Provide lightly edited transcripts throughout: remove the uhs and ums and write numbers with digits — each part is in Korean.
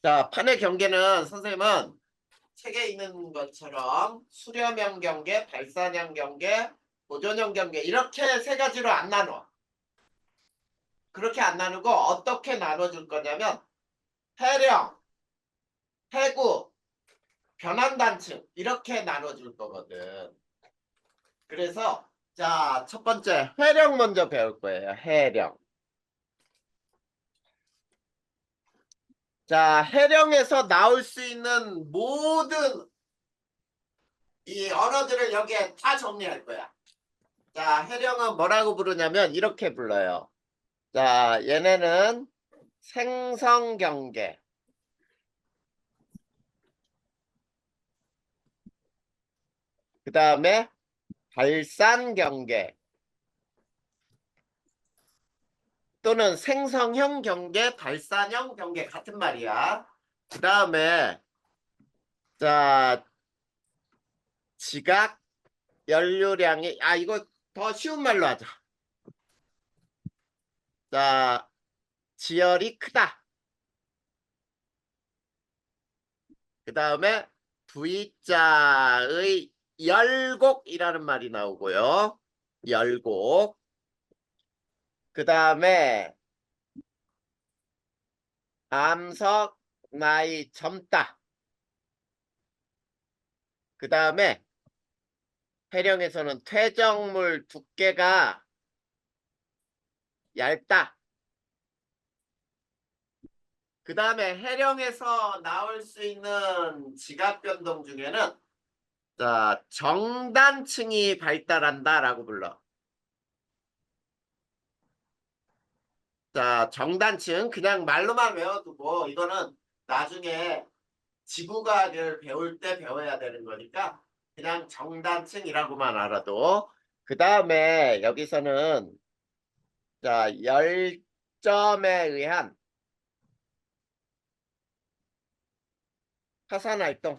자, 판의 경계는 선생님은 책에 있는 것처럼 수렴형 경계, 발산형 경계, 보존형 경계 이렇게 세 가지로 안 나눠. 그렇게 안 나누고 어떻게 나눠줄 거냐면 해령, 해구, 변환단층 이렇게 나눠줄 거거든. 그래서 자, 첫 번째 해령 먼저 배울 거예요. 해령. 자, 해령에서 나올 수 있는 모든 이 언어들을 여기에 다 정리할 거야. 자, 해령은 뭐라고 부르냐면 이렇게 불러요. 자, 얘네는 생성경계. 그 다음에 발산경계 또는 생성형 경계, 발산형 경계 같은 말이야. 그 다음에 자, 지각 연료량이 이거 더 쉬운 말로 하자. 자, 지열이 크다. 그 다음에 V자의 열곡이라는 말이 나오고요. 열곡. 그 다음에 암석 나이 젊다. 그 다음에 해령에서는 퇴적물 두께가 얇다. 그 다음에 해령에서 나올 수 있는 지각 변동 중에는 자, 정단층이 발달한다라고 불러. 자, 정단층 그냥 말로만 외워두고 이거는 나중에 지구과학을 배울 때 배워야 되는 거니까 그냥 정단층이라고만 알아도. 그 다음에 여기서는 자, 열점에 의한 화산활동.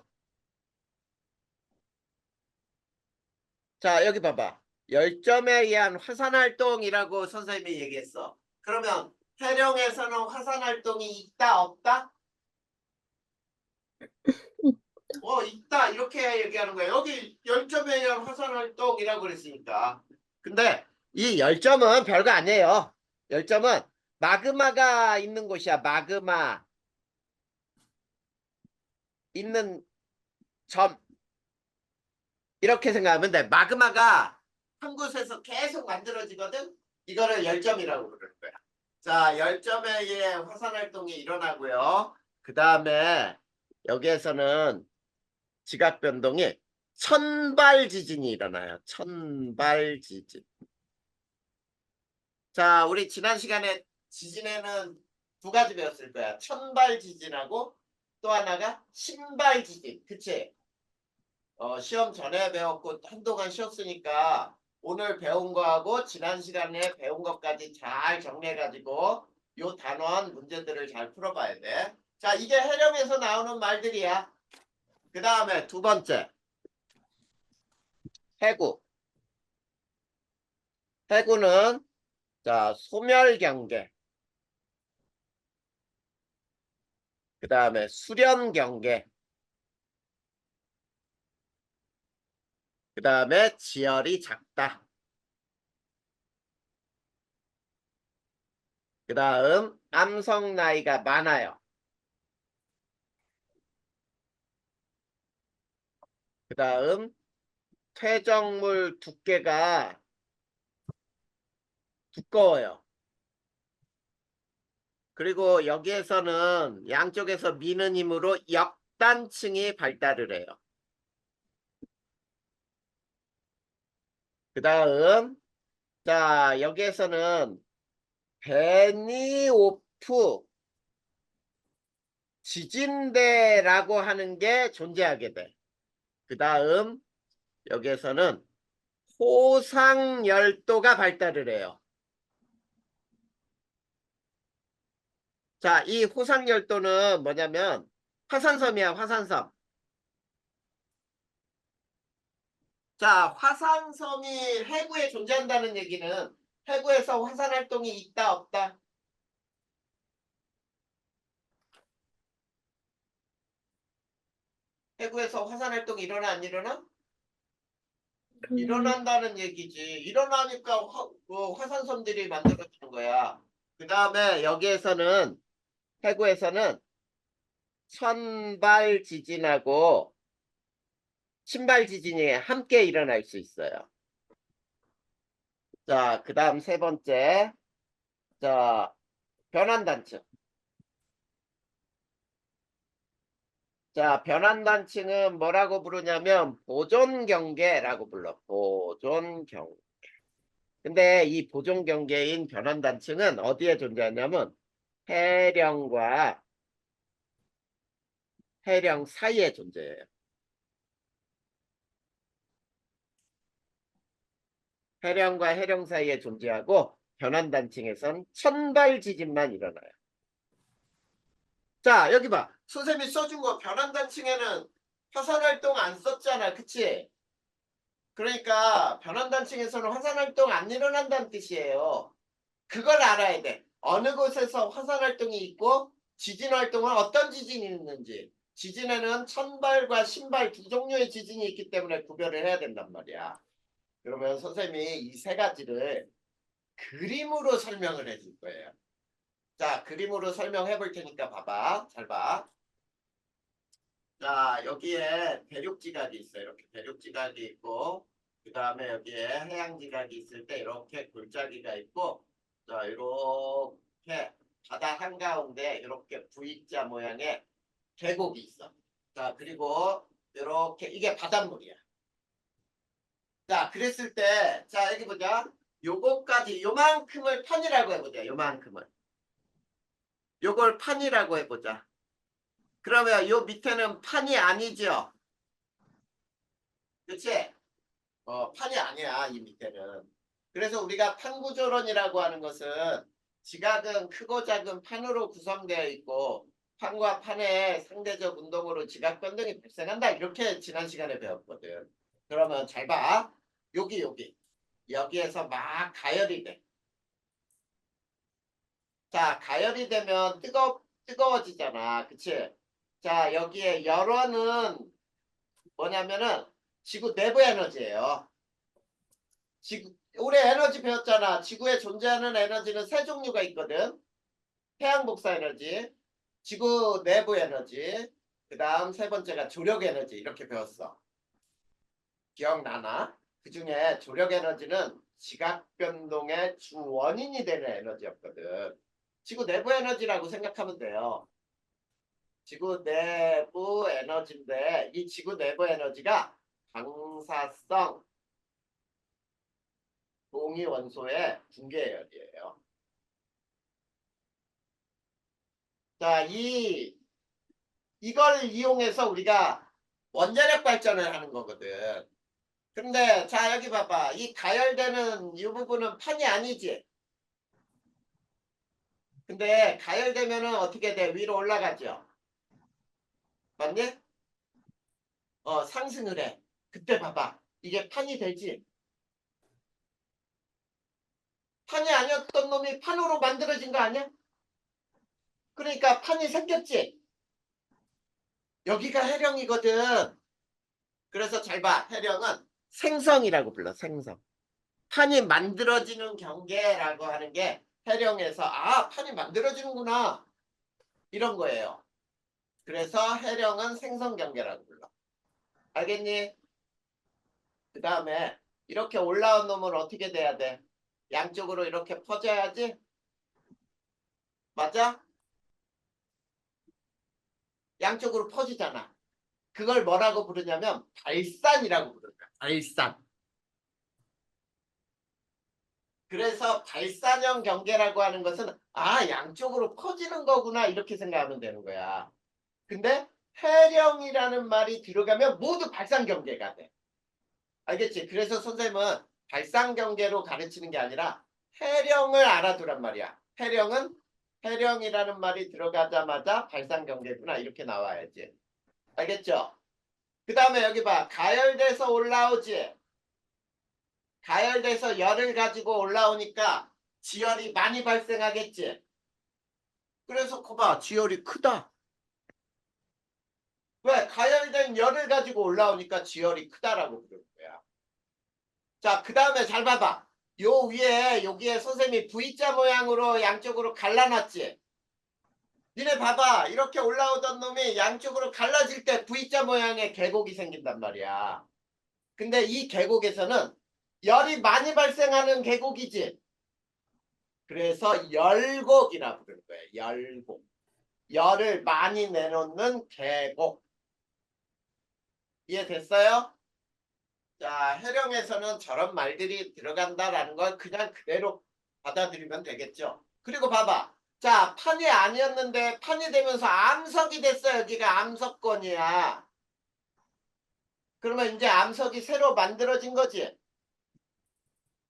자, 여기 봐봐. 열점에 의한 화산활동이라고 선생님이 얘기했어. 그러면 해령에서는 화산활동이 있다, 없다? 있다. 이렇게 얘기하는 거야. 여기 열점에 의한 화산활동이라고 그랬으니까. 근데 이 열점은 별거 아니에요. 열점은 마그마가 있는 곳이야. 마그마 있는 점. 이렇게 생각하면 돼. 마그마가 한 곳에서 계속 만들어지거든. 이거를 열점이라고 부르는 거야. 자, 열점에 의해 화산활동이 일어나고요. 그 다음에 여기에서는 지각변동이 천발지진이 일어나요. 천발지진. 자, 우리 지난 시간에 지진에는 두 가지 배웠을 거야. 천발지진하고 또 하나가 신발지진. 그치? 시험 전에 배웠고 한동안 쉬었으니까 오늘 배운 거하고 지난 시간에 배운 것까지 잘 정리해가지고 요 단원 문제들을 잘 풀어봐야 돼. 자, 이게 해령에서 나오는 말들이야. 그 다음에 두 번째 해구. 해구는 자, 소멸경계. 그 다음에 수련경계. 그 다음에 지열이 작다. 그 다음 암석 나이가 많아요. 그 다음 퇴적물 두께가 두꺼워요. 그리고 여기에서는 양쪽에서 미는 힘으로 역단층이 발달을 해요. 그 다음 자, 여기에서는 베니오프 지진대라고 하는 게 존재하게 돼. 그 다음 여기에서는 호상열도가 발달을 해요. 자, 이 호상열도는 뭐냐면 화산섬이야, 화산섬. 자, 화산섬이 해구에 존재한다는 얘기는 해구에서 화산활동이 있다, 없다? 해구에서 화산 활동이 일어나 안 일어나? 일어난다는 얘기지. 일어나니까 화산섬들이 만들어지는 거야. 그 다음에 여기에서는 해구에서는 선발 지진하고 신발 지진이 함께 일어날 수 있어요. 자, 그 다음 세 번째. 자, 변환단층. 자, 변환단층은 뭐라고 부르냐면 보존경계라고 불러. 보존경계. 근데 이 보존경계인 변환단층은 어디에 존재하냐면 해령과 해령 사이에 존재해요. 해령과 해령 사이에 존재하고 변환단층에선 천발 지진만 일어나요. 자, 여기 봐. 선생님이 써준 거 변환단층에는 화산활동 안 썼잖아. 그치? 그러니까 변환단층에서는 화산활동 안 일어난다는 뜻이에요. 그걸 알아야 돼. 어느 곳에서 화산활동이 있고 지진활동은 어떤 지진이 있는지. 지진에는 천발과 신발 두 종류의 지진이 있기 때문에 구별을 해야 된단 말이야. 그러면 선생님이 이 세 가지를 그림으로 설명을 해줄 거예요. 자, 그림으로 설명해 볼 테니까 봐봐. 잘 봐. 자, 여기에 대륙지각이 있어요. 이렇게 대륙지각이 있고, 그 다음에 여기에 해양지각이 있을 때 이렇게 골짜기가 있고, 자, 이렇게 바다 한가운데 이렇게 V자 모양의 계곡이 있어. 자, 그리고 이렇게 이게 바닷물이야. 자, 그랬을 때, 자, 여기 보자. 요거까지 요만큼을 판이라고 해보자. 요만큼을. 요걸 판이라고 해보자. 그러면 요 밑에는 판이 아니죠. 그치? 판이 아니야, 이 밑에는. 그래서 우리가 판구조론이라고 하는 것은 지각은 크고 작은 판으로 구성되어 있고 판과 판의 상대적 운동으로 지각 변동이 발생한다. 이렇게 지난 시간에 배웠거든. 그러면 잘 봐. 여기에서 막 가열이 돼. 자, 가열이 되면 뜨거워지잖아. 그치? 자, 여기에 열원은 뭐냐면은 지구 내부 에너지예요. 우리 에너지 배웠잖아. 지구에 존재하는 에너지는 세 종류가 있거든. 태양 복사 에너지, 지구 내부 에너지, 그 다음 세 번째가 조력 에너지. 이렇게 배웠어. 기억나나? 그 중에 조력 에너지는 지각 변동의 주 원인이 되는 에너지였거든. 지구 내부 에너지라고 생각하면 돼요. 지구 내부 에너지인데 이 지구 내부 에너지가 방사성 동위 원소의 붕괴열이에요. 자, 이걸 이용해서 우리가 원자력 발전을 하는 거거든. 근데 자, 여기 봐봐. 이 가열되는 이 부분은 판이 아니지. 근데 가열되면은 어떻게 돼? 위로 올라가죠. 맞니? 상승을 해. 그때 봐봐. 이게 판이 되지. 판이 아니었던 놈이 판으로 만들어진 거 아니야? 그러니까 판이 생겼지. 여기가 해령이거든. 그래서 잘 봐. 해령은 생성이라고 불러. 생성. 판이 만들어지는 경계라고 하는 게 해령에서 판이 만들어지는구나. 이런 거예요. 그래서 해령은 생성 경계라고 불러. 알겠니? 그 다음에 이렇게 올라온 놈은 어떻게 돼야 돼? 양쪽으로 이렇게 퍼져야지? 맞아? 양쪽으로 퍼지잖아. 그걸 뭐라고 부르냐면 발산이라고 부른다. 발산. 그래서 발산형 경계라고 하는 것은 양쪽으로 퍼지는 거구나 이렇게 생각하면 되는 거야. 근데 해령이라는 말이 들어가면 모두 발산 경계가 돼. 알겠지? 그래서 선생님은 발산 경계로 가르치는 게 아니라 해령을 알아두란 말이야. 해령이라는 말이 들어가자마자 발산 경계구나 이렇게 나와야지. 알겠죠? 그 다음에 여기 봐. 가열돼서 올라오지. 가열돼서 열을 가지고 올라오니까 지열이 많이 발생하겠지. 그래서 거봐. 지열이 크다. 왜? 가열된 지진은 열을 가지고 올라오니까 지열이 크다라고 부르는 거야. 자, 그 다음에 잘 봐봐. 요 위에 여기에 선생님이 V자 모양으로 양쪽으로 갈라놨지. 니네 봐봐. 이렇게 올라오던 놈이 양쪽으로 갈라질 때 V자 모양의 계곡이 생긴단 말이야. 근데 이 계곡에서는 열이 많이 발생하는 계곡이지. 그래서 열곡이라 부르는 거예요. 열곡. 열을 많이 내놓는 계곡. 이해됐어요? 자, 해령에서는 저런 말들이 들어간다라는 걸 그냥 그대로 받아들이면 되겠죠. 그리고 봐봐. 자, 판이 아니었는데 판이 되면서 암석이 됐어. 여기가 암석권이야. 그러면 이제 암석이 새로 만들어진 거지.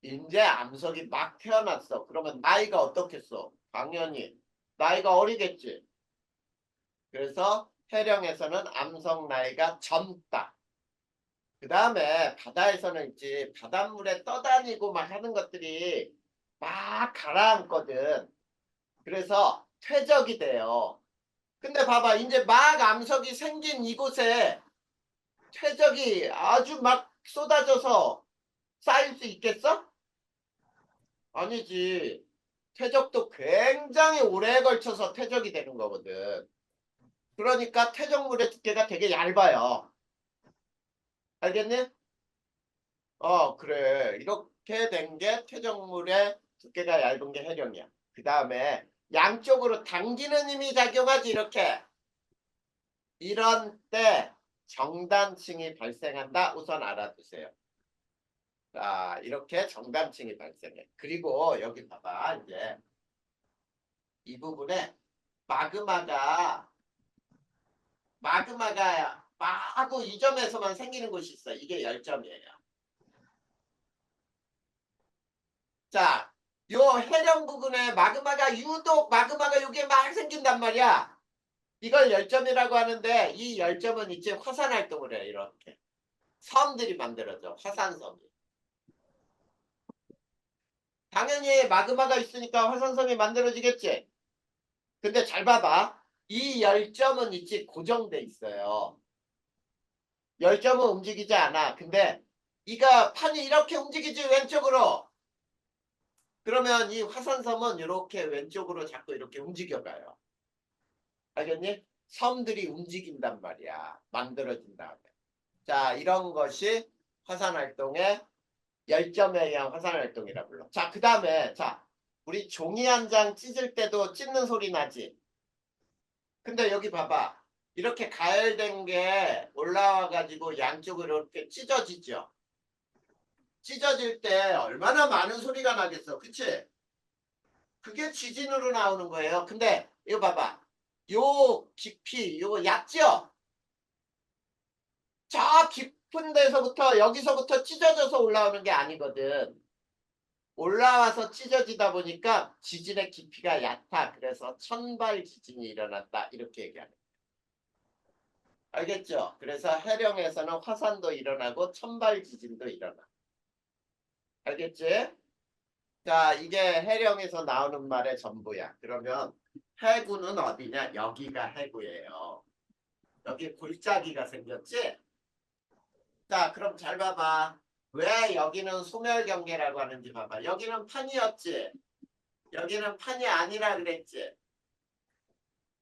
이제 암석이 막 태어났어. 그러면 나이가 어떻겠어? 당연히 나이가 어리겠지. 그래서 해령에서는 암석 나이가 젊다. 그 다음에 바다에서는 이제 바닷물에 떠다니고 막 하는 것들이 막 가라앉거든. 그래서 퇴적이 돼요. 근데 봐봐. 이제 막 암석이 생긴 이곳에 퇴적이 아주 막 쏟아져서 쌓일 수 있겠어? 아니지. 퇴적도 굉장히 오래 걸쳐서 퇴적이 되는 거거든. 그러니까 퇴적물의 두께가 되게 얇아요. 알겠니? 그래. 이렇게 된 게 퇴적물의 두께가 얇은 게 해령이야. 그 다음에 양쪽으로 당기는 힘이 작용하지 이렇게. 이런 때 정단층이 발생한다. 우선 알아두세요. 자, 이렇게 정단층이 발생해. 그리고 여기 봐봐. 이제 이 부분에 마그마가 마하고 이 점에서만 생기는 곳이 있어. 이게 열점이에요. 자, 요 해령 부근에 유독 마그마가 여기에 막 생긴단 말이야. 이걸 열점이라고 하는데 이 열점은 이제 화산 활동을 해. 이렇게 섬들이 만들어져. 화산섬이. 당연히 마그마가 있으니까 화산섬이 만들어지겠지. 근데 잘 봐봐. 이 열점은 이제 고정돼 있어요. 열점은 움직이지 않아. 근데 이가 판이 이렇게 움직이지 왼쪽으로. 그러면 이 화산섬은 이렇게 왼쪽으로 자꾸 이렇게 움직여가요. 알겠니? 섬들이 움직인단 말이야. 만들어진 다음에. 자, 이런 것이 화산활동의 열점에 의한 화산활동이라 불러. 자, 그 다음에 자, 우리 종이 한 장 찢을 때도 찢는 소리 나지. 근데 여기 봐봐. 이렇게 가열된 게 올라와 가지고 양쪽으로 이렇게 찢어지죠. 찢어질 때 얼마나 많은 소리가 나겠어. 그치? 그게 지진으로 나오는 거예요. 근데 이거 봐봐. 요 깊이 요거 얕죠? 저 깊은 데서부터 여기서부터 찢어져서 올라오는 게 아니거든. 올라와서 찢어지다 보니까 지진의 깊이가 얕아. 그래서 천발 지진이 일어났다. 이렇게 얘기하는 거예요. 알겠죠? 그래서 해령에서는 화산도 일어나고 천발 지진도 일어나. 알겠지? 자, 이게 해령에서 나오는 말의 전부야. 그러면 해구는 어디냐? 여기가 해구예요. 여기 골짜기가 생겼지? 자, 그럼 잘 봐봐. 왜 여기는 소멸경계라고 하는지 봐봐. 여기는 판이었지? 여기는 판이 아니라 그랬지?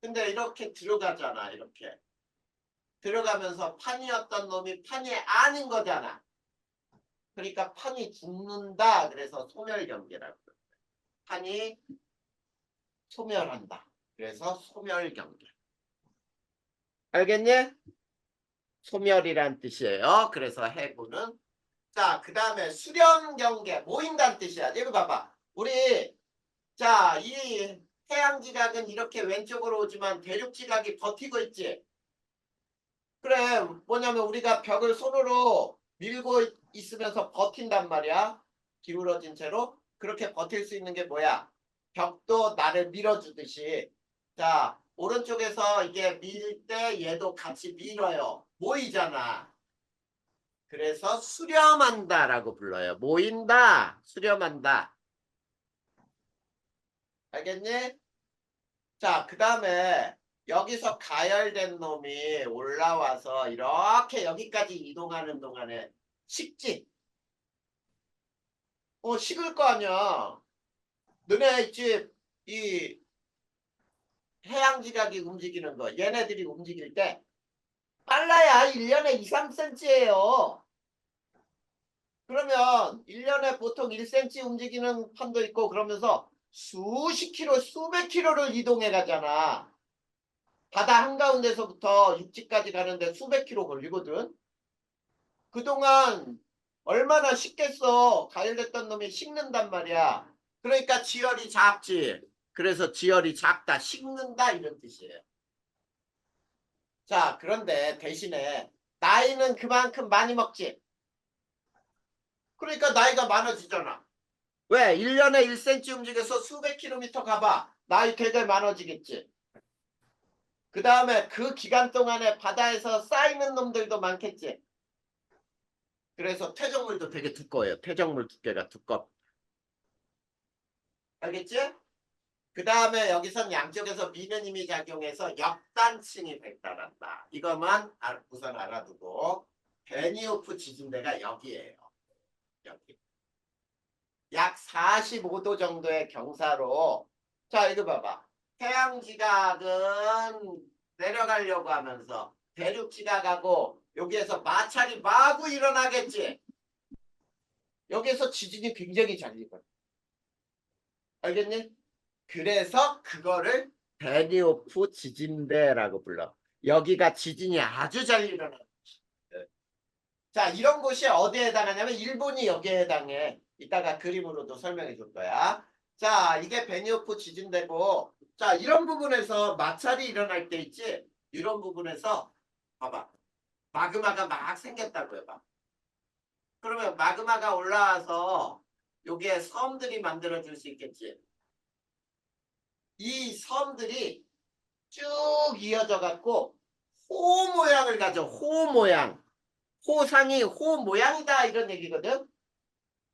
근데 이렇게 들어가잖아. 이렇게. 들어가면서 판이었던 놈이 판이 아닌 거잖아. 그러니까 판이 죽는다. 그래서 소멸경계라고. 판이 소멸한다. 그래서 소멸경계. 알겠니? 소멸이란 뜻이에요. 그래서 해구는 자, 그 다음에 수렴경계 모인다는 뜻이야. 여기 봐봐. 우리 자, 이 해양지각은 이렇게 왼쪽으로 오지만 대륙지각이 버티고 있지. 그래, 뭐냐면 우리가 벽을 손으로 밀고 있으면서 버틴단 말이야. 기울어진 채로. 그렇게 버틸 수 있는 게 뭐야? 벽도 나를 밀어주듯이. 자, 오른쪽에서 이게 밀 때 얘도 같이 밀어요. 모이잖아. 그래서 수렴한다라고 불러요. 모인다, 수렴한다. 알겠니? 자, 그 다음에 여기서 가열된 놈이 올라와서 이렇게 여기까지 이동하는 동안에 식지. 식을 거 아니야. 너네 집 이 해양지각이 움직이는 거, 얘네들이 움직일 때 빨라야 1년에 2, 3cm예요. 그러면 1년에 보통 1cm 움직이는 판도 있고 그러면서 수십 킬로, 수백 킬로를 이동해 가잖아. 바다 한가운데서부터 육지까지 가는데 수백 킬로 걸리거든. 그동안 얼마나 식겠어. 가열됐던 놈이 식는단 말이야. 그러니까 지열이 작지. 그래서 지열이 작다, 식는다 이런 뜻이에요. 자, 그런데 대신에 나이는 그만큼 많이 먹지. 그러니까 나이가 많아지잖아. 왜? 1년에 1cm 움직여서 수백 킬로미터 가봐. 나이 되게 많아지겠지. 그 다음에 그 기간 동안에 바다에서 쌓이는 놈들도 많겠지. 그래서 퇴적물도 되게 두꺼워요. 퇴적물 두께가 두껍. 알겠지? 그 다음에 여기선 양쪽에서 미는 힘이 작용해서 역단층이 발달한다. 이것만 우선 알아두고 베니오프 지진대가 여기에요. 여기. 약 45도 정도의 경사로 자 이거 봐봐. 태양지각은 내려가려고 하면서 대륙지각하고 여기에서 마찰이 마구 일어나겠지. 여기에서 지진이 굉장히 잘 일어나. 알겠니? 그래서 그거를 베니오프 지진대라고 불러. 여기가 지진이 아주 잘 일어나는 곳이에요. 자, 이런 곳이 어디에 해당하냐면 일본이 여기에 해당해. 이따가 그림으로도 설명해 줄 거야. 자, 이게 베니오프 지진대고 자, 이런 부분에서 마찰이 일어날 때 있지? 이런 부분에서 봐봐. 마그마가 막 생겼다고 해봐. 그러면 마그마가 올라와서 여기에 섬들이 만들어질 수 있겠지. 이 섬들이 쭉 이어져 갖고 호 모양을 가져. 호 모양. 호상이 호 모양이다 이런 얘기거든.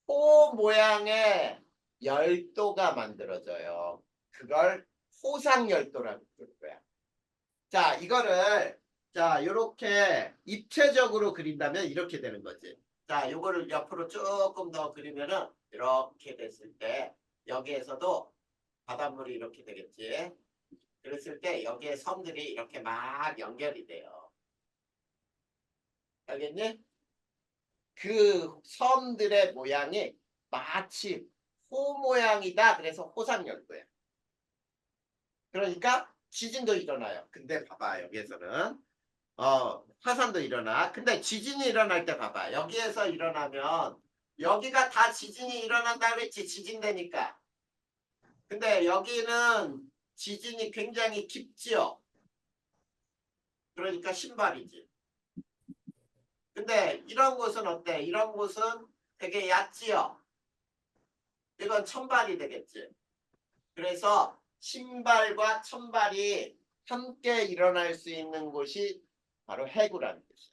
호 모양의 열도가 만들어져요. 그걸 호상열도라고 부를 거야. 자, 이거를 자, 요렇게 입체적으로 그린다면 이렇게 되는 거지. 자, 요거를 옆으로 조금 더 그리면은 이렇게 됐을 때 여기에서도 바닷물이 이렇게 되겠지. 그랬을 때 여기에 섬들이 이렇게 막 연결이 돼요. 알겠니? 그 섬들의 모양이 마치 호 모양이다. 그래서 호상열도야. 그러니까 지진도 일어나요. 근데 봐봐 여기에서는 화산도 일어나. 근데 지진이 일어날 때 봐봐. 여기에서 일어나면 여기가 다 지진이 일어난다 그랬지. 지진대니까. 근데 여기는 지진이 굉장히 깊지요. 그러니까 신발이지. 근데 이런 곳은 어때? 이런 곳은 되게 얕지요. 이건 천발이 되겠지. 그래서 신발과 천발이 함께 일어날 수 있는 곳이 바로 해구라는 뜻이야.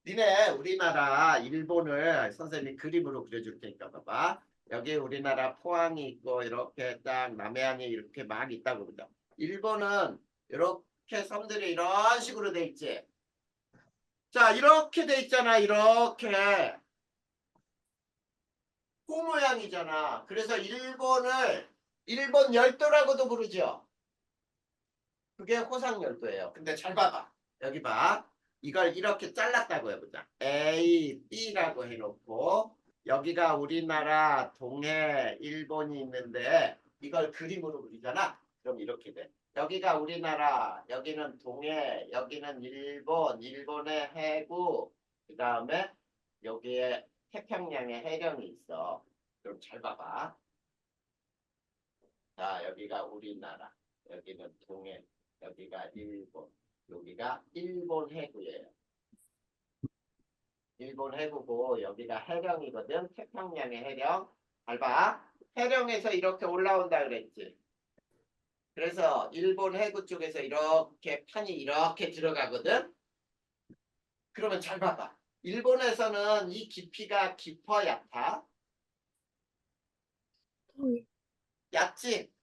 니네 우리나라 일본을 선생님이 그림으로 그려줄 테니까 봐봐. 여기 우리나라 포항이 있고 이렇게 딱 남해안이 이렇게 막 있다고 그러죠. 일본은 이렇게 섬들이 이런 식으로 돼 있지. 자 이렇게 돼 있잖아. 이렇게 호 모양이잖아. 그래서 일본 열도라고도 부르죠. 그게 호상열도예요. 근데 잘 봐봐. 여기 봐. 이걸 이렇게 잘랐다고 해보자. A, B라고 해놓고 여기가 우리나라 동해 일본이 있는데 이걸 그림으로 그리잖아. 그럼 이렇게 돼. 여기가 우리나라, 여기는 동해, 여기는 일본, 일본의 해구, 그 다음에 여기에 태평양의 해령이 있어. 그럼 잘 봐봐. 자, 여기가 우리나라, 여기는 동해, 여기가 일본, 여기가 일본 해구예요. 일본 해구고 여기가 해령이거든. 태평양의 해령. 잘 봐. 해령에서 이렇게 올라온다 그랬지. 그래서 일본 해구 쪽에서 이렇게 판이 이렇게 들어가거든. 그러면 잘 봐봐. 일본에서는 이 깊이가 깊어 얕아? 얕지?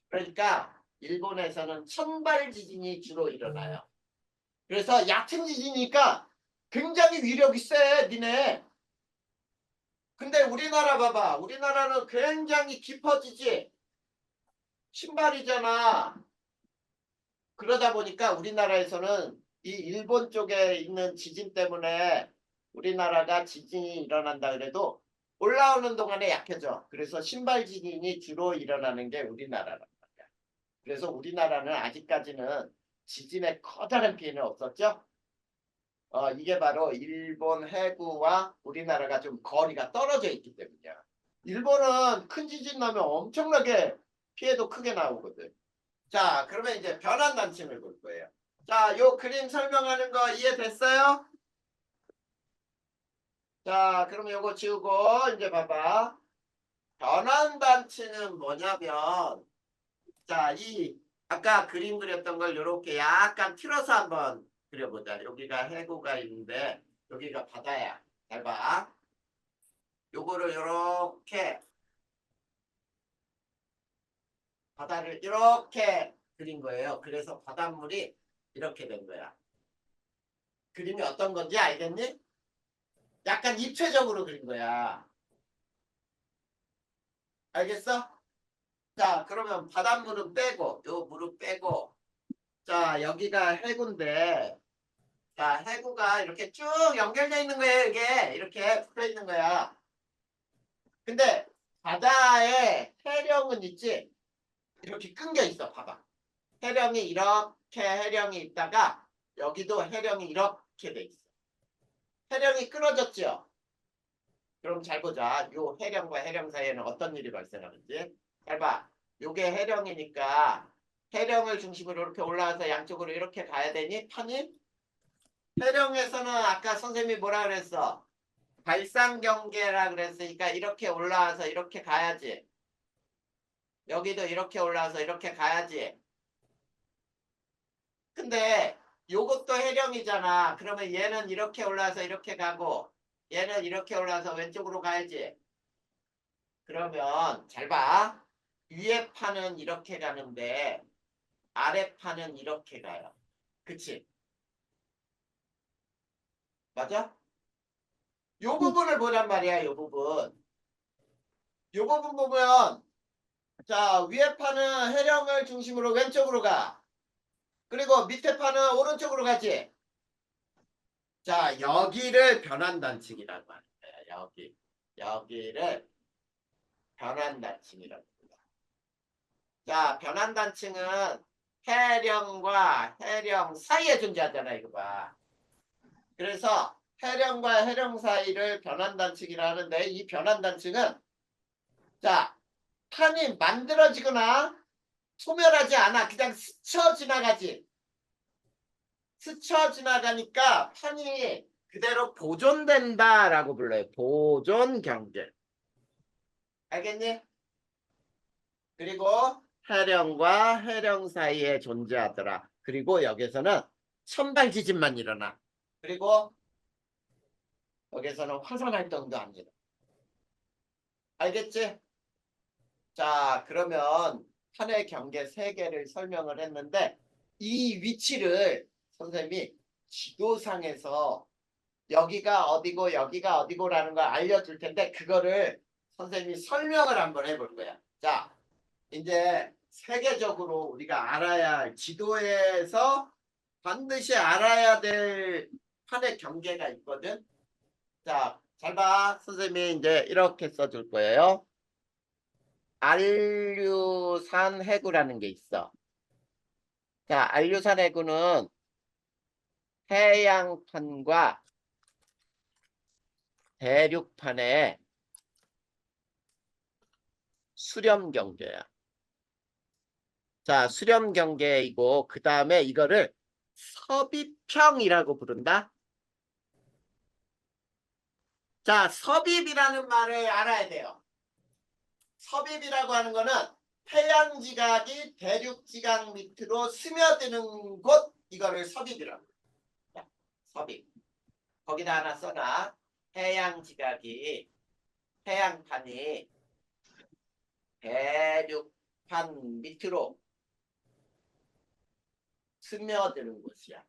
그러니까 일본에서는 천발 지진이 주로 일어나요. 그래서 얕은 지진이니까 굉장히 위력이 세, 니네. 근데 우리나라 봐봐. 우리나라는 굉장히 깊어지지. 신발이잖아. 그러다 보니까 우리나라에서는 이 일본 쪽에 있는 지진 때문에 우리나라가 지진이 일어난다 그래도 올라오는 동안에 약해져. 그래서 신발 지진이 주로 일어나는 게 우리나라란 말이야. 그래서 우리나라는 아직까지는 지진의 커다란 피해는 없었죠. 이게 바로 일본 해구와 우리나라가 좀 거리가 떨어져 있기 때문이야. 일본은 큰 지진 나면 엄청나게 피해도 크게 나오거든. 자, 그러면 이제 변환 단층을 볼 거예요. 자, 요 그림 설명하는 거 이해됐어요? 자, 그러면 요거 지우고 이제 봐봐. 변환 단층은 뭐냐면 자, 이 아까 그림 그렸던 걸 요렇게 약간 틀어서 한번 그려보자. 여기가 해구가 있는데 여기가 바다야. 잘 봐. 요거를 요렇게 바다를 이렇게 그린 거예요. 그래서 바닷물이 이렇게 된 거야. 그림이 어떤 건지 알겠니? 약간 입체적으로 그린 거야. 알겠어? 자, 그러면 바닷물은 빼고, 요 물은 빼고, 자, 여기가 해구인데, 자, 해구가 이렇게 쭉 연결되어 있는 거예요, 이게. 이렇게 붙어 있는 거야. 근데 바다에 해령은 있지? 이렇게 끊겨 있어, 봐봐. 해령이 이렇게 해령이 있다가, 여기도 해령이 이렇게 돼 있어. 해령이 끊어졌죠? 그럼 잘 보자. 요 해령과 해령 사이에는 어떤 일이 발생하는지. 잘 봐. 요게 해령이니까 해령을 중심으로 이렇게 올라와서 양쪽으로 이렇게 가야 되니 판이 해령에서는 아까 선생님이 뭐라 그랬어? 발상경계라 그랬으니까 이렇게 올라와서 이렇게 가야지. 여기도 이렇게 올라와서 이렇게 가야지. 근데 요것도 해령이잖아. 그러면 얘는 이렇게 올라와서 이렇게 가고 얘는 이렇게 올라와서 왼쪽으로 가야지. 그러면 잘 봐. 위에 판은 이렇게 가는데 아래 판은 이렇게 가요. 그치? 맞아? 요 부분을 보란 말이야, 요 부분. 요 부분 보면 자, 위에 판은 해령을 중심으로 왼쪽으로 가. 그리고 밑에 판은 오른쪽으로 가지. 자, 여기를 변환단층이라고 하는 거야. 여기를 변환단층이라고 합니다. 자, 변환단층은 해령과 해령 사이에 존재하잖아, 이거 봐. 그래서 해령과 해령 사이를 변환단층이라 하는데 이 변환단층은 자, 판이 만들어지거나 소멸하지 않아. 그냥 스쳐 지나가지. 스쳐 지나가니까 판이 그대로 보존된다라고 불러요. 보존 경계. 알겠니? 그리고 해령과 해령 사이에 존재하더라. 그리고 여기서는 선발 지진만 일어나. 그리고 여기서는 화산 활동도 안 일어나. 알겠지? 자, 그러면 판의 경계 세 개를 설명을 했는데 이 위치를 선생님이 지도상에서 여기가 어디고 여기가 어디고라는 걸 알려줄 텐데 그거를 선생님이 설명을 한번 해볼 거야. 자, 이제 세계적으로 우리가 알아야 할 지도에서 반드시 알아야 될 판의 경계가 있거든. 자, 잘 봐. 선생님이 이제 이렇게 써줄 거예요. 안류산 해구라는 게 있어. 자, 안류산 해구는 해양판과 대륙판의 수렴 경계야. 자, 수렴 경계이고 그 다음에 이거를 섭입형이라고 부른다. 자, 섭입이라는 말을 알아야 돼요. 섭입이라고 하는 거는 해양지각이 대륙지각 밑으로 스며드는 곳 이거를 섭입이라고. 자, 섭입. 거기다 하나 써놔. 해양지각이 해양판이 대륙판 밑으로 스며드는 곳이야.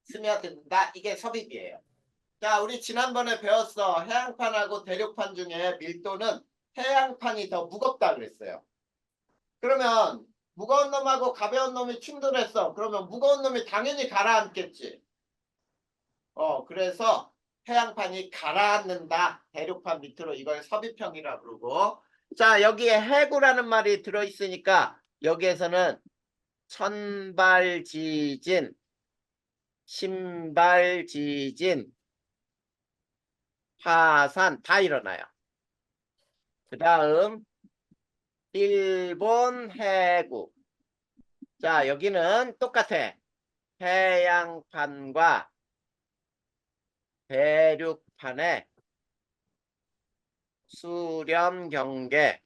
스며든다. 이게 섭입이에요. 자, 우리 지난번에 배웠어. 해양판하고 대륙판 중에 밀도는 해양판이 더 무겁다 그랬어요. 그러면 무거운 놈하고 가벼운 놈이 충돌했어. 그러면 무거운 놈이 당연히 가라앉겠지. 그래서 해양판이 가라앉는다. 대륙판 밑으로. 이걸 섭입형이라고 그러고. 자, 여기에 해구라는 말이 들어있으니까 여기에서는 천발지진, 신발지진, 화산 다 일어나요. 그 다음 일본 해구. 자, 여기는 똑같아. 해양판과 대륙판의 수렴 경계.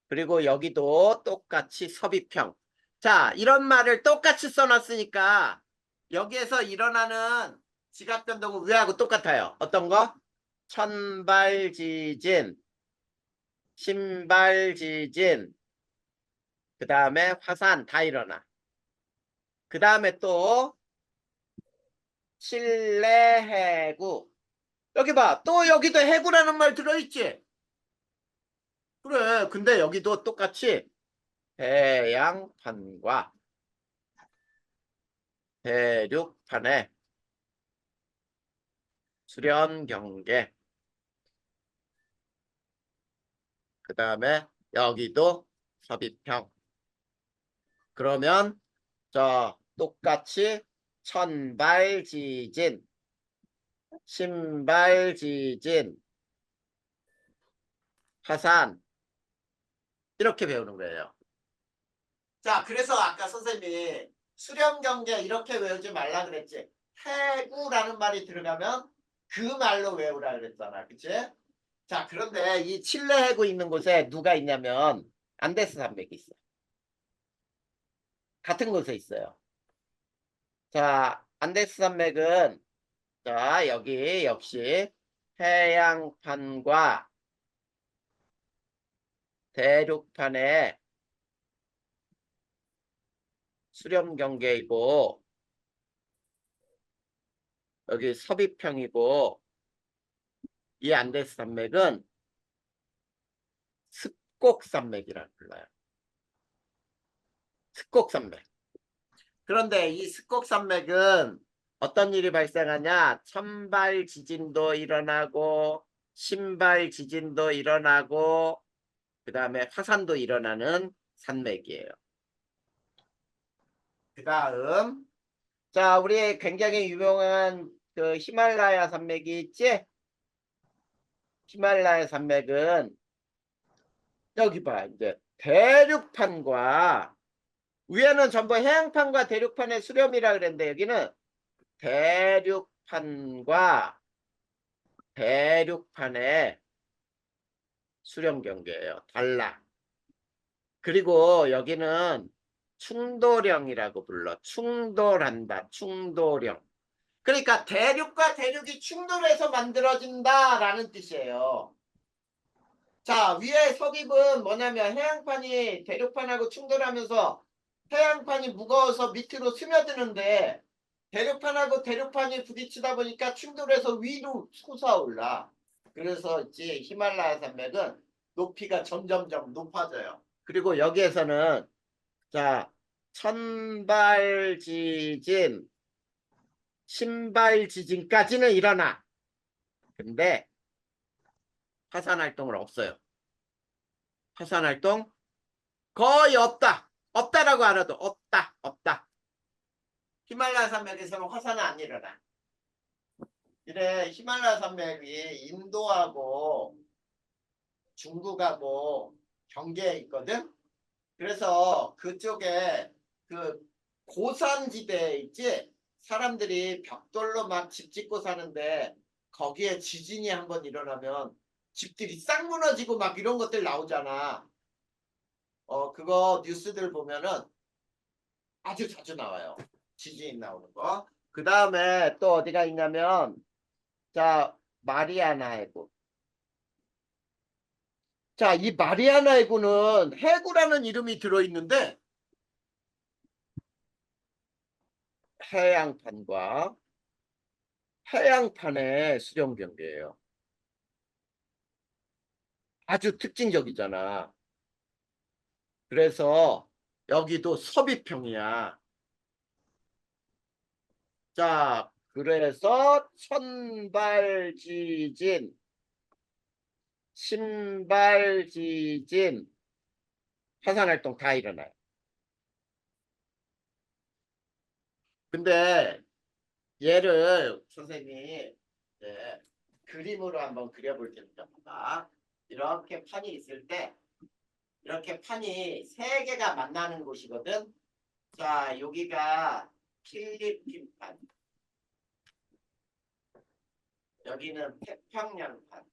그리고 여기도 똑같이 섭입형. 자, 이런 말을 똑같이 써놨으니까 여기에서 일어나는 지각 변동은 위하고 똑같아요. 어떤 거? 천발지진, 신발지진, 그 다음에 화산 다 일어나. 그 다음에 또 칠레 해구. 여기 봐. 또 여기도 해구라는 말 들어있지? 그래. 근데 여기도 똑같이 해양판과 대륙판의 수렴 경계. 그 다음에 여기도 섭입형. 그러면 똑같이 천발지진, 신발지진, 화산 이렇게 배우는 거예요. 자, 그래서 아까 선생님이 수렴 경계 이렇게 외우지 말라 그랬지. 해구라는 말이 들어가면 그 말로 외우라 그랬잖아. 그치? 자, 그런데 이 칠레 해구 있는 곳에 누가 있냐면 안데스 산맥이 있어. 같은 곳에 있어요. 자, 안데스 산맥은 자, 여기 역시 해양판과 대륙판의 수렴 경계이고 여기 섭입형이고 이 안데스 산맥은 습곡산맥이라고 불러요. 습곡산맥. 그런데 이 습곡산맥은 어떤 일이 발생하냐? 천발 지진도 일어나고 신발 지진도 일어나고 그 다음에 화산도 일어나는 산맥이에요. 그 다음 자, 우리 굉장히 유명한 그 히말라야 산맥이 있지? 히말라야 산맥은 여기 봐. 이제 대륙판과 위에는 전부 해양판과 대륙판의 수렴이라 그랬는데 여기는 대륙판과 대륙판의 수렴 경계예요. 달라. 그리고 여기는 충돌형이라고 불러. 충돌한다. 충돌형. 그러니까 대륙과 대륙이 충돌해서 만들어진다라는 뜻이에요. 자, 위에 섭입은 뭐냐면 해양판이 대륙판하고 충돌하면서 해양판이 무거워서 밑으로 스며드는데 대륙판하고 대륙판이 부딪히다 보니까 충돌해서 위로 솟아올라. 그래서 있지 히말라야 산맥은 높이가 점점점 높아져요. 그리고 여기에서는 자, 천발 지진, 신발 지진까지는 일어나. 근데 화산 활동은 없어요. 화산 활동 거의 없다. 없다라고 알아도 없다. 없다. 히말라야 산맥에서는 화산은 안 일어나. 이래 히말라야 산맥이 인도하고 중국하고 경계에 있거든. 그래서 그쪽에 그 고산지대에 있지. 사람들이 벽돌로 막 집 짓고 사는데 거기에 지진이 한번 일어나면 집들이 싹 무너지고 막 이런 것들 나오잖아. 그거 뉴스들 보면은 아주 자주 나와요. 지진 나오는 거. 그 다음에 또 어디가 있냐면 자, 마리아나 해구. 자, 이 마리아나 해구는 해구라는 이름이 들어있는데 해양판과 해양판의 수령 경계예요. 아주 특징적이잖아. 그래서 여기도 섭이평이야. 자, 그래서 천발지진, 신발지진, 화산활동 다 일어나요. 근데 얘를 선생님이 이제 그림으로 한번 그려볼 테니까 봐봐. 이렇게 판이 있을 때 이렇게 판이 세 개가 만나는 곳이거든. 자, 여기가 필리핀판, 여기는 태평양판,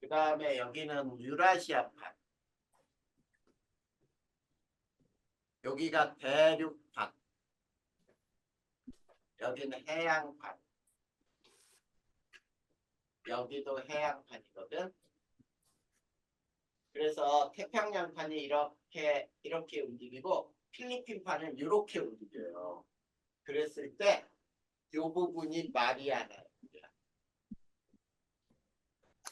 그 다음에 여기는 유라시아판, 여기가 대륙판, 여기는 해양판, 여기도 해양판이거든. 그래서 태평양판이 이렇게 움직이고 필리핀판은 이렇게 움직여요. 그랬을 때 이 부분이 마리아나예요.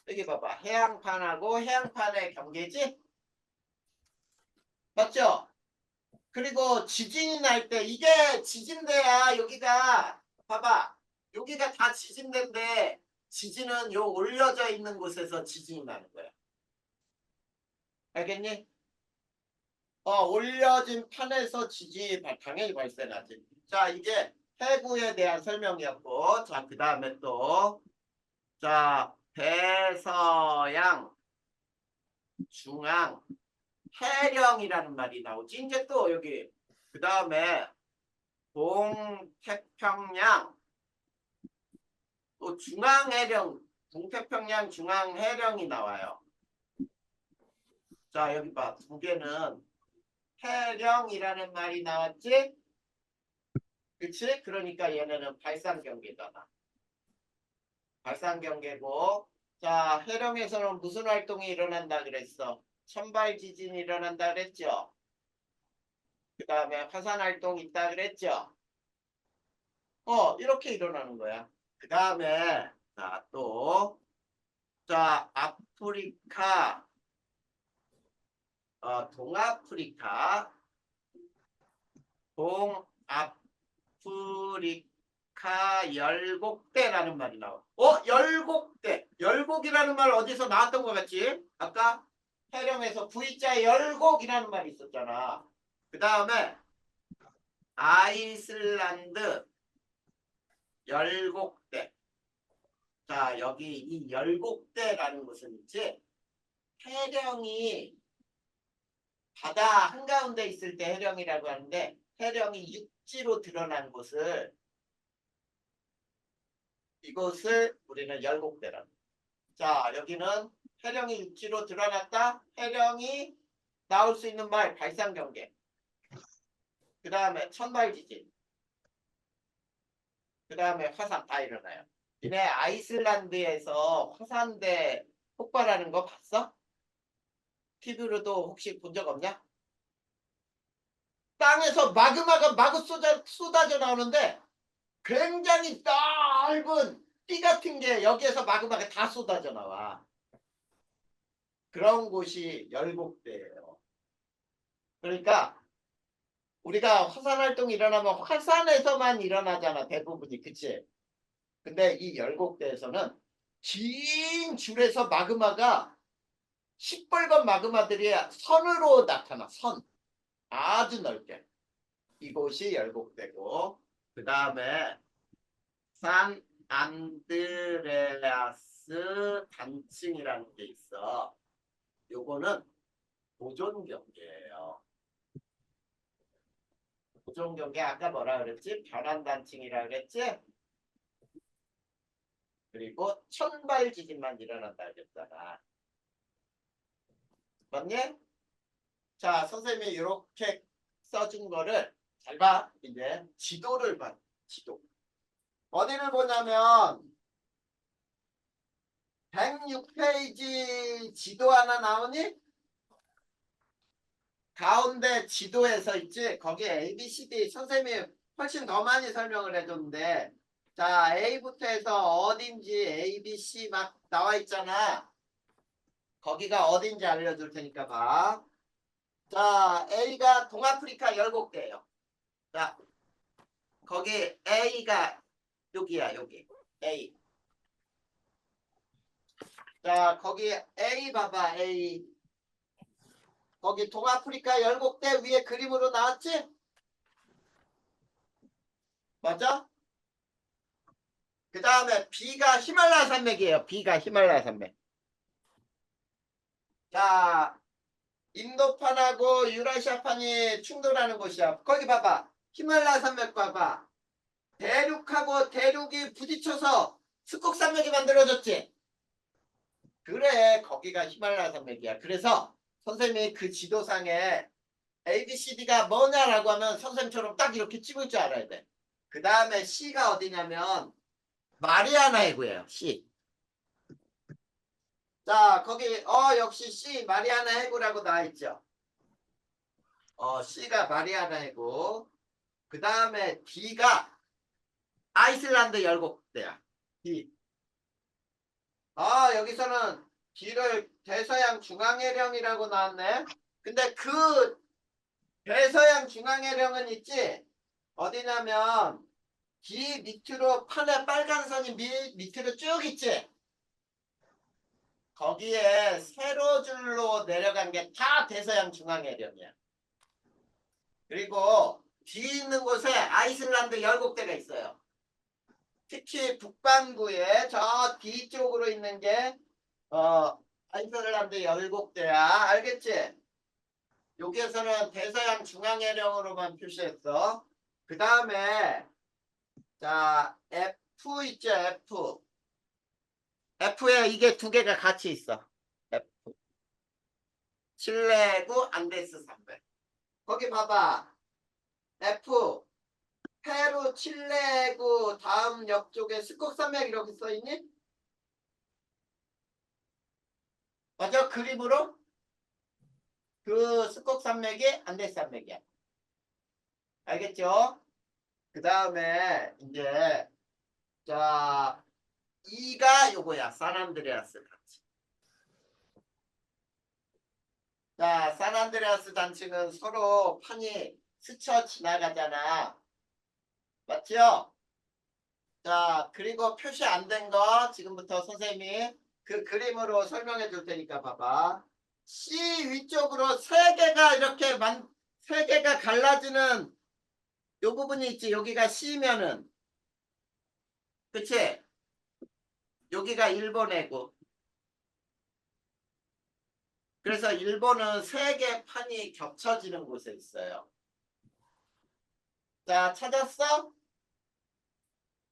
여기 봐봐. 해양판하고 해양판의 경계지? 맞죠? 그리고 지진이 날 때 이게 지진대야. 여기가 봐봐. 여기가 다 지진대인데 지진은 요 올려져 있는 곳에서 지진이 나는 거야. 알겠니? 올려진 판에서 지진이 당연히 발생하지. 자, 이게 해구에 대한 설명이었고, 자, 그 다음에 또, 자, 대서양, 중앙, 해령이라는 말이 나오지. 이제 또 여기, 그 다음에 동태평양, 또 중앙해령, 동태평양 중앙해령이 나와요. 자, 여기 봐. 두 개는 해령이라는 말이 나왔지? 그치? 그러니까 얘네는 발산경계잖아. 발산경계고, 자, 해령에서는 무슨 활동이 일어난다 그랬어? 천발지진이 일어난다 그랬죠? 그 다음에 화산활동이 있다 그랬죠? 이렇게 일어나는 거야. 그 다음에, 자, 또, 자, 아프리카, 동아프리카, 동아프리카 열곡대라는 말이 나와. 열곡대. 열곡이라는 말 어디서 나왔던 것 같지? 아까 해령에서 V자에 열곡이라는 말이 있었잖아. 그 다음에 아이슬란드 열곡대. 자, 여기 이 열곡대라는 것은 있지. 해령이 바다 한가운데 있을 때 해령이라고 하는데 해령이 육지로 드러난 곳을 이것을 우리는 열곡대라고. 자, 여기는 해령이 육지로 드러났다. 해령이 나올 수 있는 말 발산경계. 그 다음에 천발지진. 그 다음에 화산 다 일어나요. 니네 아이슬란드에서 화산대 폭발하는 거 봤어? TV로도 혹시 본 적 없냐? 땅에서 마그마가 마구 쏟아져 나오는데 굉장히 넓은 띠 같은 게 여기에서 마그마가 다 쏟아져 나와. 그런 곳이 열곡대예요. 그러니까 우리가 화산 활동이 일어나면 화산에서만 일어나잖아. 대부분이. 그치? 근데 이 열곡대에서는 긴 줄에서 마그마가 시뻘건 마그마들이 선으로 나타나. 선. 아주 넓게. 이곳이 열곡대고 그 다음에 산 안드레아스 단층이라는 게 있어. 요거는 보존 경계예요. 보존 경계 아까 뭐라 그랬지? 변환 단층이라 그랬지? 그리고 천발 지진만 일어난다 그랬잖아. 맞니? 자, 선생님이 이렇게 써준 거를 잘 봐. 이제 지도를 봐. 지도. 어디를 보냐면 106페이지 지도 하나 나오니? 가운데 지도에서 있지? 거기에 A, B, C, D 선생님이 훨씬 더 많이 설명을 해줬는데 자 A부터 해서 어딘지 A, B, C 막 나와 있잖아. 거기가 어딘지 알려줄 테니까 봐. 자 A가 동아프리카 열곡대예요. 자 거기 A가 여기야 여기 A. 자 거기 A 봐봐 A. 거기 동아프리카 열곡대 위에 그림으로 나왔지? 맞아? 그 다음에 B가 히말라야 산맥이에요. B가 히말라야 산맥. 자, 인도판하고 유라시아판이 충돌하는 곳이야. 거기 봐봐. 히말라야 산맥 봐봐. 대륙하고 대륙이 부딪혀서 스콕 산맥이 만들어졌지. 그래, 거기가 히말라야 산맥이야. 그래서 선생님이 그 지도상에 ABCD가 뭐냐라고 하면 선생님처럼 딱 이렇게 찍을 줄 알아야 돼. 그 다음에 C가 어디냐면 마리아나 해구예요. C. 자, 거기 역시 C 마리아나 해구라고 나와 있죠. C가 마리아나 해구. 그 다음에 D가 아이슬란드 열곡대야. D. 여기서는 D를 대서양 중앙해령이라고 나왔네. 근데 그 대서양 중앙해령은 있지? 어디냐면 D 밑으로 판에 빨간 선이 밑으로 쭉 있지? 거기에 세로줄로 내려간 게 다 대서양 중앙해령이야. 그리고 뒤 있는 곳에 아이슬란드 열곡대가 있어요. 특히 북반구에 저 뒤쪽으로 있는 게 아이슬란드 열곡대야. 알겠지? 여기에서는 대서양 중앙해령으로만 표시했어. 그 다음에 자 F 있죠? F. F에 이게 두 개가 같이 있어. F. 칠레구 안데스 산맥. 거기 봐봐. F. 페루 칠레구 다음 역 쪽에 스콕산맥 이렇게 써있니? 맞아? 그림으로? 그 스콕산맥이 안데스산맥이야. 알겠죠? 그 다음에 이제 자 2가 요거야. 산안드레아스 단층. 자 산안드레아스 단층은 서로 판이 스쳐 지나가잖아. 맞죠? 자 그리고 표시 안 된 거 지금부터 선생님이 그 그림으로 설명해 줄 테니까 봐봐. C 위쪽으로 세 개가 이렇게 세 개가 갈라지는 요 부분이 있지. 여기가 C면은 그치? 여기가 일본이고 그래서 일본은 세 개 판이 겹쳐지는 곳에 있어요. 자 찾았어?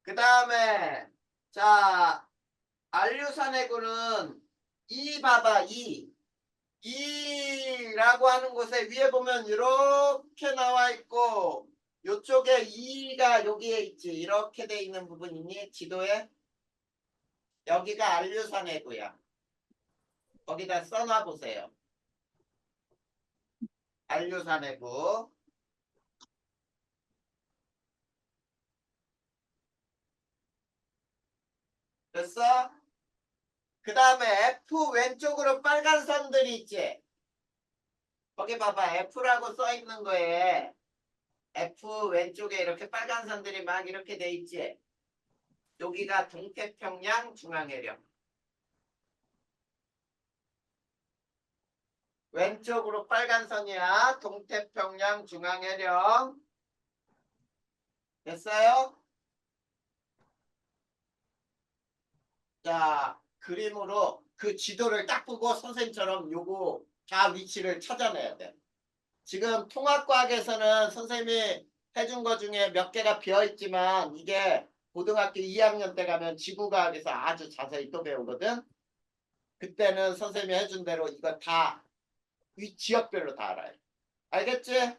그 다음에 자 안류산해구는 이 봐봐 이라고 하는 곳에 위에 보면 이렇게 나와 있고 요쪽에 이가 여기에 있지. 이렇게 돼 있는 부분이니 지도에 여기가 안류산해구야. 거기다 써놔 보세요. 안류산해구. 됐어? 그 다음에 F 왼쪽으로 빨간 선들이 있지. 거기 봐봐. F라고 써 있는 거에 F 왼쪽에 이렇게 빨간 선들이 막 이렇게 돼 있지. 여기가 동태평양 중앙해령. 왼쪽으로 빨간 선이야. 동태평양 중앙해령. 됐어요? 자, 그림으로 그 지도를 딱 보고 선생님처럼 요거 다 위치를 찾아내야 돼. 지금 통합과학에서는 선생님이 해준 거 중에 몇 개가 비어있지만 이게 고등학교 2학년 때 가면 지구과학에서 아주 자세히 또 배우거든. 그때는 선생님이 해준 대로 이거 다 위 지역별로 다 알아요. 알겠지?